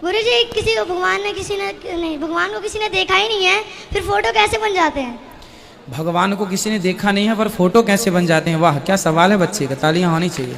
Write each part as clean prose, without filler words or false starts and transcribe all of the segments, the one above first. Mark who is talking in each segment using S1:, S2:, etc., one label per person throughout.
S1: गुरु जी भगवान को किसी ने देखा ही नहीं है, फिर फोटो कैसे बन जाते हैं?
S2: भगवान को किसी ने देखा नहीं है पर फोटो कैसे बन जाते हैं? वाह क्या सवाल है बच्चे का, तालियां होनी चाहिए।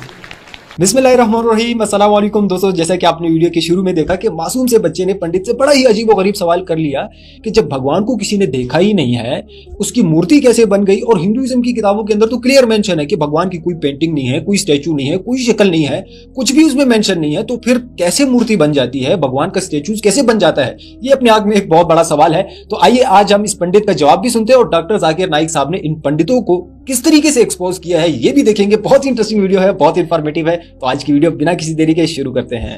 S3: बिस्मिल्लाहिर्रहमानिर्रहीम, अस्सलाम वालेकुम दोस्तों। जैसा कि आपने वीडियो के शुरू में देखा कि मासूम से बच्चे ने पंडित से बड़ा ही अजीबोगरीब सवाल कर लिया कि जब भगवान को किसी ने देखा ही नहीं है, उसकी मूर्ति कैसे बन गई? और हिंदुइज्म की किताबों के अंदर तो क्लियर मेंशन है कि भगवान की कोई पेंटिंग नहीं है, कोई स्टैचू नहीं है, कोई शक्ल नहीं है, कुछ भी उसमें मेंशन नहीं है, तो फिर कैसे मूर्ति बन जाती है? भगवान का स्टैचू कैसे बन जाता है? ये अपने आप में एक बहुत बड़ा सवाल है। तो आइए आज हम इस पंडित का जवाब भी सुनते हैं और डॉक्टर जाकिर नाइक साहब ने इन पंडितों को किस तरीके से एक्सपोज किया है ये भी देखेंगे। बहुत ही इंटरेस्टिंग वीडियो है, बहुत इंफॉर्मेटिव है। तो आज की वीडियो बिना किसी देरी के शुरू करते हैं।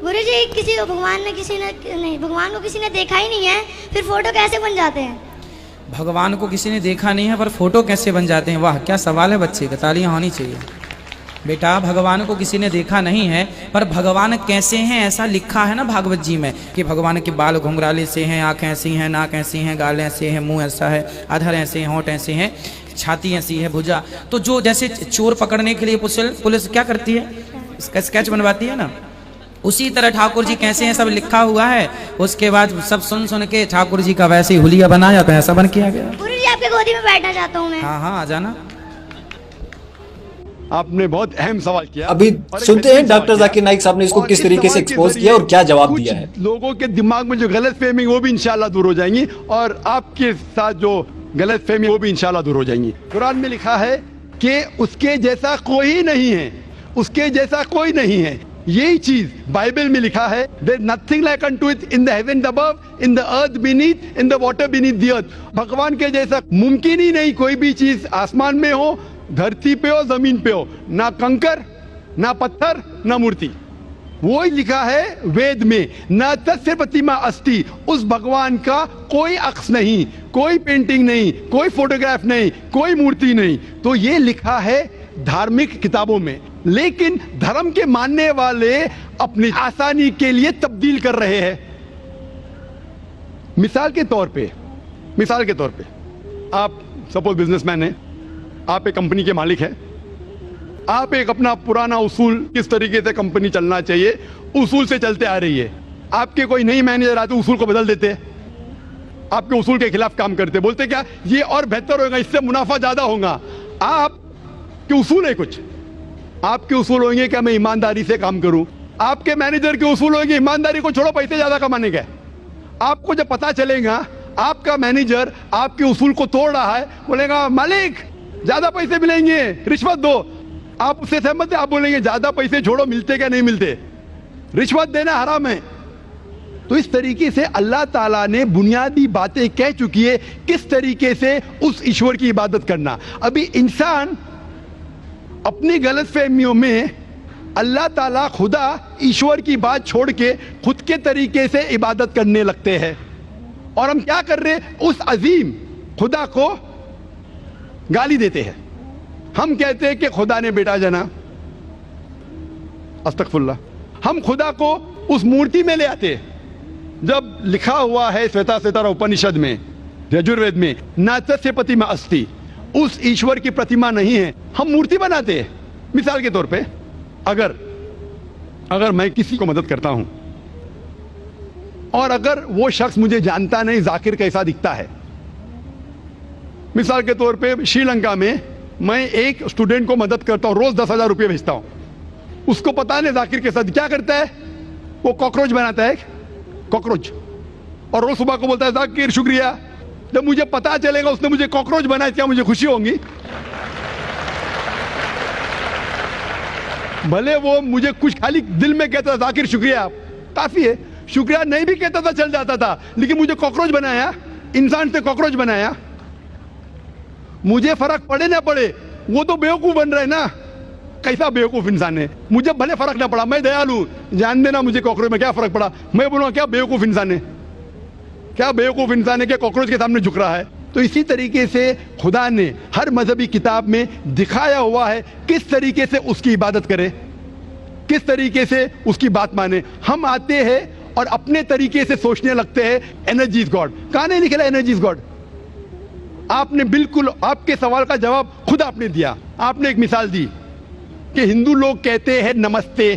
S1: गुरु जी भगवान को किसी ने देखा ही नहीं है, फिर फोटो कैसे बन जाते हैं?
S2: भगवान को किसी ने देखा नहीं है पर फोटो कैसे बन जाते हैं? वाह क्या सवाल है बच्चे का, तालियां होनी चाहिए। बेटा भगवान को किसी ने देखा नहीं है पर भगवान कैसे हैं ऐसा लिखा है ना भागवत जी में कि भगवान के बाल घुंघराले से हैं, आँखें ऐसी हैं, नाक ऐसी हैं, गाल ऐसे हैं, मुंह ऐसा है, अधर ऐसे हैं, होंठ ऐसे हैं, छाती ऐसी है, भुजा। तो जो जैसे चोर पकड़ने के लिए पुलिस क्या करती है, स्केच बनवाती है ना, उसी तरह ठाकुर जी कैसे हैं सब लिखा हुआ है। उसके बाद सब सुन के ठाकुर जी का वैसे ही हुलिया बनाया तो ऐसा बन किया गया।
S1: गुरु जी आपके गोदी में बैठना चाहता हूँ मैं।
S2: हाँ आ जाना।
S4: आपने बहुत अहम सवाल किया।
S3: अभी सुनते हैं डॉक्टर जाकिर नाइक साहब ने इसको किस तरीके से एक्सपोज किया और क्या जवाब दिया है।
S4: लोगों के दिमाग में जो गलतफहमी वो भी इंशाल्लाह दूर हो जाएंगी और आपके साथ जो गलतफहमी वो भी इंशाल्लाह दूर हो जाएंगी। कुरान में लिखा है कि उसके जैसा कोई नहीं है, उसके जैसा कोई नहीं है। यही चीज बाइबल में लिखा है, there nothing like unto it in the heaven above, in the earth beneath, in the water beneath the earth. भगवान के जैसा मुमकिन ही नहीं कोई भी चीज आसमान में हो, धरती पे हो, जमीन पे हो, ना कंकर, ना पत्थर, ना मूर्ति। वो ही लिखा है वेद में, न तस्य प्रतिमा अस्ति। उस भगवान का कोई अक्स नहीं, कोई पेंटिंग नहीं, कोई फोटोग्राफ नहीं, कोई मूर्ति नहीं। तो ये लिखा है धार्मिक किताबों में, लेकिन धर्म के मानने वाले अपनी आसानी के लिए तब्दील कर रहे हैं। मिसाल के तौर पे आप सपोज बिजनेसमैन हैं, आप एक कंपनी के मालिक हैं, आप एक अपना पुराना उसूल, किस तरीके से कंपनी चलना चाहिए, उसूल से चलते आ रही है। आपके कोई नई मैनेजर आते उसूल को बदल देते, आपके उसूल के खिलाफ काम करते, बोलते क्या ये और बेहतर होगा, इससे मुनाफा ज्यादा होगा। आपके उसूल है कुछ, आपके उसूल होंगे क्या मैं ईमानदारी से काम करूं, आपके मैनेजर के उसूल होंगे ईमानदारी को छोड़ो पैसे ज्यादा कमाने के। आपको जब पता चलेगा आपका मैनेजर आपके उसूल को तोड़ रहा है, बोलेगा मालिक ज्यादा पैसे मिलेंगे, रिश्वत दो। आप उससे सहमत है? आप बोलेंगे ज्यादा पैसे छोड़ो, मिलते क्या नहीं मिलते, रिश्वत देना हराम है। तो इस तरीके से अल्लाह ताला ने बुनियादी बातें कह चुकी है किस तरीके से उस ईश्वर की इबादत करना। अभी इंसान अपनी गलतफहमियों में अल्लाह ताला खुदा ईश्वर की बात छोड़ के खुद के तरीके से इबादत करने लगते हैं। और हम क्या कर रहे हैं, उस अजीम खुदा को गाली देते हैं। हम कहते हैं कि खुदा ने बेटा जना, अस्तगफुरुल्लाह। हम खुदा को उस मूर्ति में ले आते हैं, जब लिखा हुआ है श्वेताश्वतर उपनिषद में, यजुर्वेद में, न तस्य प्रतिमा अस्ति, उस ईश्वर की प्रतिमा नहीं है, हम मूर्ति बनाते हैं। मिसाल के तौर पे अगर मैं किसी को मदद करता हूं और अगर वो शख्स मुझे जानता नहीं जाकिर कैसा दिखता है, मिसाल के तौर पे श्रीलंका में मैं एक स्टूडेंट को मदद करता हूं, रोज 10,000 रुपये भेजता हूं, उसको पता नहीं जाकिर के साथ क्या करता है, वो कॉकरोच बनाता है, कॉकरोच, और रोज सुबह को बोलता है जाकिर शुक्रिया। जब मुझे पता चलेगा उसने मुझे कॉकरोच बनाया, क्या मुझे खुशी होगी? भले वो मुझे कुछ खाली दिल में कहता था जाकिर शुक्रिया, काफी है, शुक्रिया नहीं भी कहता था चल जाता था, लेकिन मुझे कॉकरोच बनाया, इंसान से कॉकरोच बनाया। मुझे फर्क पड़े ना पड़े, वो तो बेवकूफ बन रहा है ना, कैसा बेवकूफ इंसान है। मुझे भले फर्क ना पड़ा, मैं दयालु, जान देना मुझे कॉकरोच में क्या फर्क पड़ा, मैं बोलूंगा क्या बेवकूफ इंसान है, क्या बेवकूफ इंसान है कि कॉकरोच के सामने झुक रहा है। तो इसी तरीके से खुदा ने हर मजहबी किताब में दिखाया हुआ है किस तरीके से उसकी इबादत करे, किस तरीके से उसकी बात माने। हम आते हैं और अपने तरीके से सोचने लगते हैं एनर्जी इज गॉड। कहां नहीं लिखा एनर्जी इज गॉड? आपने बिल्कुल आपके सवाल का जवाब खुद आपने दिया। आपने एक मिसाल दी कि हिंदू लोग कहते हैं नमस्ते।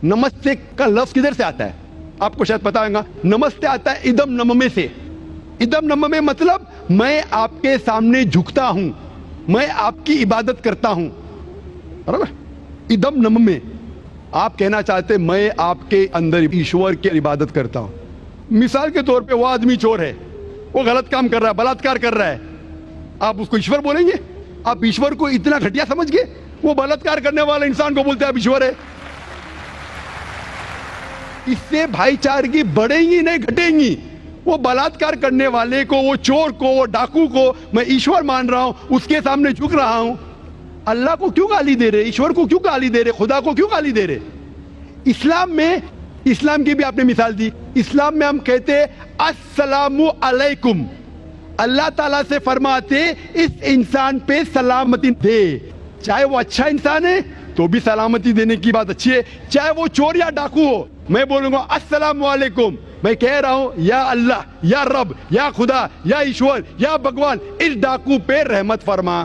S4: नमस्ते का लफ्ज किधर से आता है? आपको शायद पता होगा, नमस्ते आता है इदम नममे से। इदम नममे मतलब मैं आपके सामने झुकता हूं, मैं आपकी इबादत करता हूं, बराबर। इदम नममे, आप कहना चाहते मैं आपके अंदर ईश्वर की इबादत करता हूं। मिसाल के तौर पे वो आदमी चोर है, वो गलत काम कर रहा है, बलात्कार कर रहा है, आप उसको ईश्वर बोलेंगे? आप ईश्वर को इतना घटिया समझ गए? वो बलात्कार करने वाले इंसान को बोलते हैं आप ईश्वर है। इससे भाईचारगी बढ़ेगी नहीं घटेगी। वो बलात्कार करने वाले को, वो चोर को, वो डाकू को मैं ईश्वर मान रहा हूं, उसके सामने झुक रहा हूं। अल्लाह को क्यों गाली दे रहे, ईश्वर को क्यों गाली दे रहे, खुदा को क्यों गाली दे रहे? इस्लाम में, इस्लाम की भी आपने मिसाल दी, इस्लाम में हम कहते अस्सलामु अलैकुम, अल्लाह ताला से फरमाते इस इंसान पे सलामती दे। चाहे वो अच्छा इंसान है तो भी सलामती देने की बात अच्छी है, चाहे वो चोर या डाकू हो, मैं बोलूंगा अस्सलामु अलैकुम, मैं कह रहा हूं या अल्लाह, या रब, या खुदा, या ईश्वर, या भगवान, इस डाकू पे रहमत फरमा।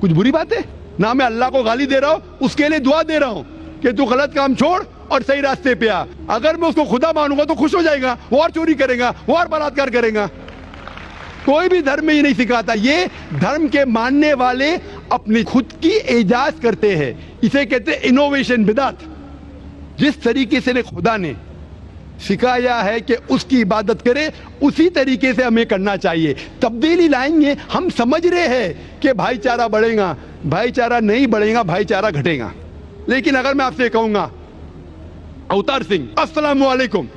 S4: कुछ बुरी बात है ना? मैं अल्लाह को गाली दे रहा हूं, उसके लिए दुआ दे रहा हूं कि तू गलत काम छोड़ और सही रास्ते पे आ। अगर मैं उसको खुदा मानूंगा तो खुश हो जाएगा, वो और चोरी करेगा, वो और बलात्कार करेगा। कोई भी धर्म में ये नहीं सिखाता। ये धर्म के मानने वाले अपनी खुद की इजाज करते हैं, इसे कहते हैं इनोवेशन, बिदात। जिस तरीके से खुदा ने सिखाया है कि उसकी इबादत करे, उसी तरीके से हमें करना चाहिए। तब्दीली लाएंगे, हम समझ रहे हैं कि भाईचारा बढ़ेगा, भाईचारा नहीं बढ़ेगा, भाईचारा घटेगा। लेकिन अगर मैं आपसे कहूंगा अवतार सिंह अस्सलाम वालेकुम,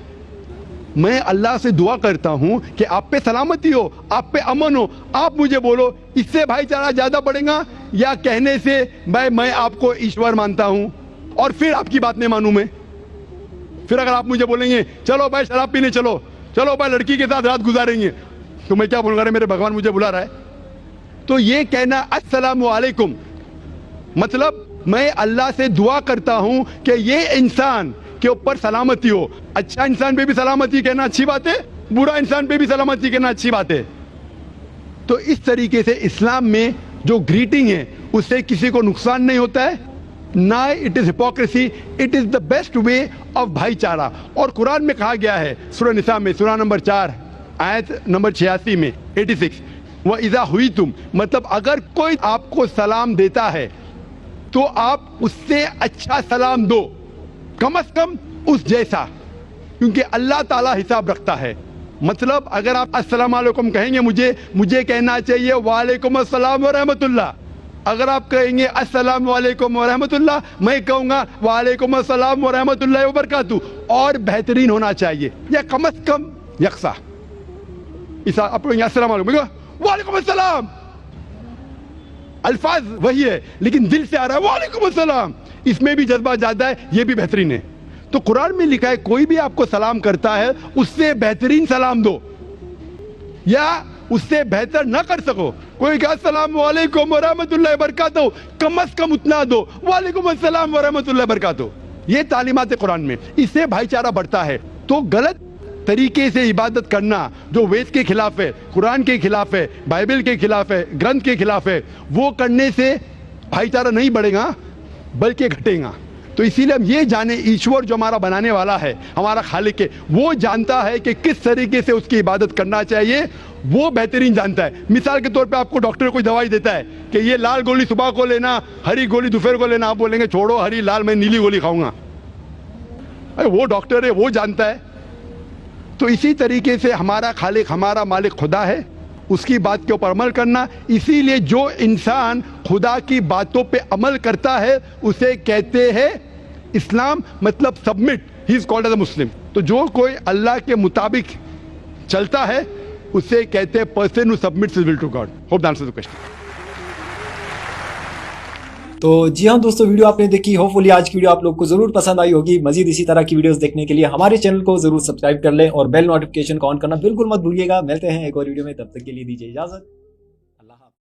S4: मैं अल्लाह से दुआ करता हूं कि आप पे सलामती हो, आप पे अमन हो, आप मुझे बोलो इससे भाईचारा ज्यादा बढ़ेगा या कहने से मैं आपको ईश्वर मानता हूं और फिर आपकी बात नहीं मानूं मैं? फिर अगर आप मुझे बोलेंगे चलो भाई शराब पीने चलो, चलो भाई लड़की के साथ रात गुजारेंगे, तो मैं क्या बोलूंगा? अरे मेरे भगवान मुझे बुला रहा है। तो ये कहना अस्सलामु अलैकुम मतलब मैं अल्लाह से दुआ करता हूं कि ये इंसान के ऊपर सलामती हो। अच्छा इंसान पे भी सलामती कहना अच्छी बात है, बुरा इंसान पे भी सलामती कहना अच्छी बात है। तो इस तरीके से इस्लाम में जो ग्रीटिंग है उससे किसी को नुकसान नहीं होता है, ना it is hypocrisy, it is the best way of भाईचारा। और कुरान में कहा गया है सूरह निसा में, सूरह नंबर 4 आयत नंबर 86 में 86, वह इज़ा हुई तुम, मतलब अगर कोई आपको सलाम देता है तो आप उससे अच्छा सलाम दो, कम से कम उस जैसा, क्योंकि अल्लाह ताला हिसाब रखता है। मतलब अगर आप अस्सलाम वालेकुम कहेंगे, मुझे कहना चाहिए वालेकुम अस्सलाम व रहमतुल्लाह। अगर आप कहेंगे अस्सलाम वालेकुम व रहमतुल्लाह, मैं कहूंगा वालेकुम अस्सलाम व रहमतुल्लाह व बरकातहू, और बेहतरीन होना चाहिए या कम से कम यकसा। इसा आप अस्सलाम वालेकुम, वालेकुम अस्सलाम, अल्फाज वही है लेकिन दिल से आ रहा है वालेकुम अस्सलाम, इसमें भी जज्बा ज्यादा है, ये भी बेहतरीन है। तो कुरान में लिखा है कोई भी आपको सलाम करता है उससे बेहतरीन सलाम दो, या उससे बेहतर ना कर सको, कोई कहा अस्सलाम वालेकुम व रहमतुल्लाहि व बरकातहू, कम से कम उतना दो, वालेकुम अस्सलाम व रहमतुल्लाहि व बरकातहू। ये तालीमात है कुरान में, इससे भाईचारा बढ़ता है। तो गलत तरीके से इबादत करना जो वेद के खिलाफ है, कुरान के खिलाफ है, बाइबल के खिलाफ है, ग्रंथ के खिलाफ है, वो करने से भाईचारा नहीं बढ़ेगा बल्कि घटेगा। तो इसीलिए हम ये जाने ईश्वर जो हमारा बनाने वाला है, हमारा खालिक है, वो जानता है कि किस तरीके से उसकी इबादत करना चाहिए, वो बेहतरीन जानता है। मिसाल के तौर पे आपको डॉक्टर कोई दवाई देता है कि ये लाल गोली सुबह को लेना, हरी गोली दोपहर को लेना, आप बोलेंगे छोड़ो हरी लाल, मैं नीली गोली खाऊंगा। अरे वो डॉक्टर है, वो जानता है। तो इसी तरीके से हमारा खालिक, हमारा मालिक खुदा है, उसकी बात के ऊपर अमल करना। इसीलिए जो इंसान खुदा की बातों पे अमल करता है उसे कहते हैं इस्लाम, मतलब submit, he is called as a Muslim. तो जो कोई अल्लाह के मुताबिक चलता है उसे कहते हैं person who submits his will to God. Hope that answers the question.
S3: तो जी हाँ दोस्तों, वीडियो आपने देखी, होपफुली आज की वीडियो आप लोग को जरूर पसंद आई होगी। मजीद इसी तरह की वीडियोस देखने के लिए हमारे चैनल को जरूर सब्सक्राइब कर लें और बेल नोटिफिकेशन को ऑन करना बिल्कुल मत भूलिएगा। मिलते हैं एक और वीडियो में, तब तक के लिए दीजिए इजाजत।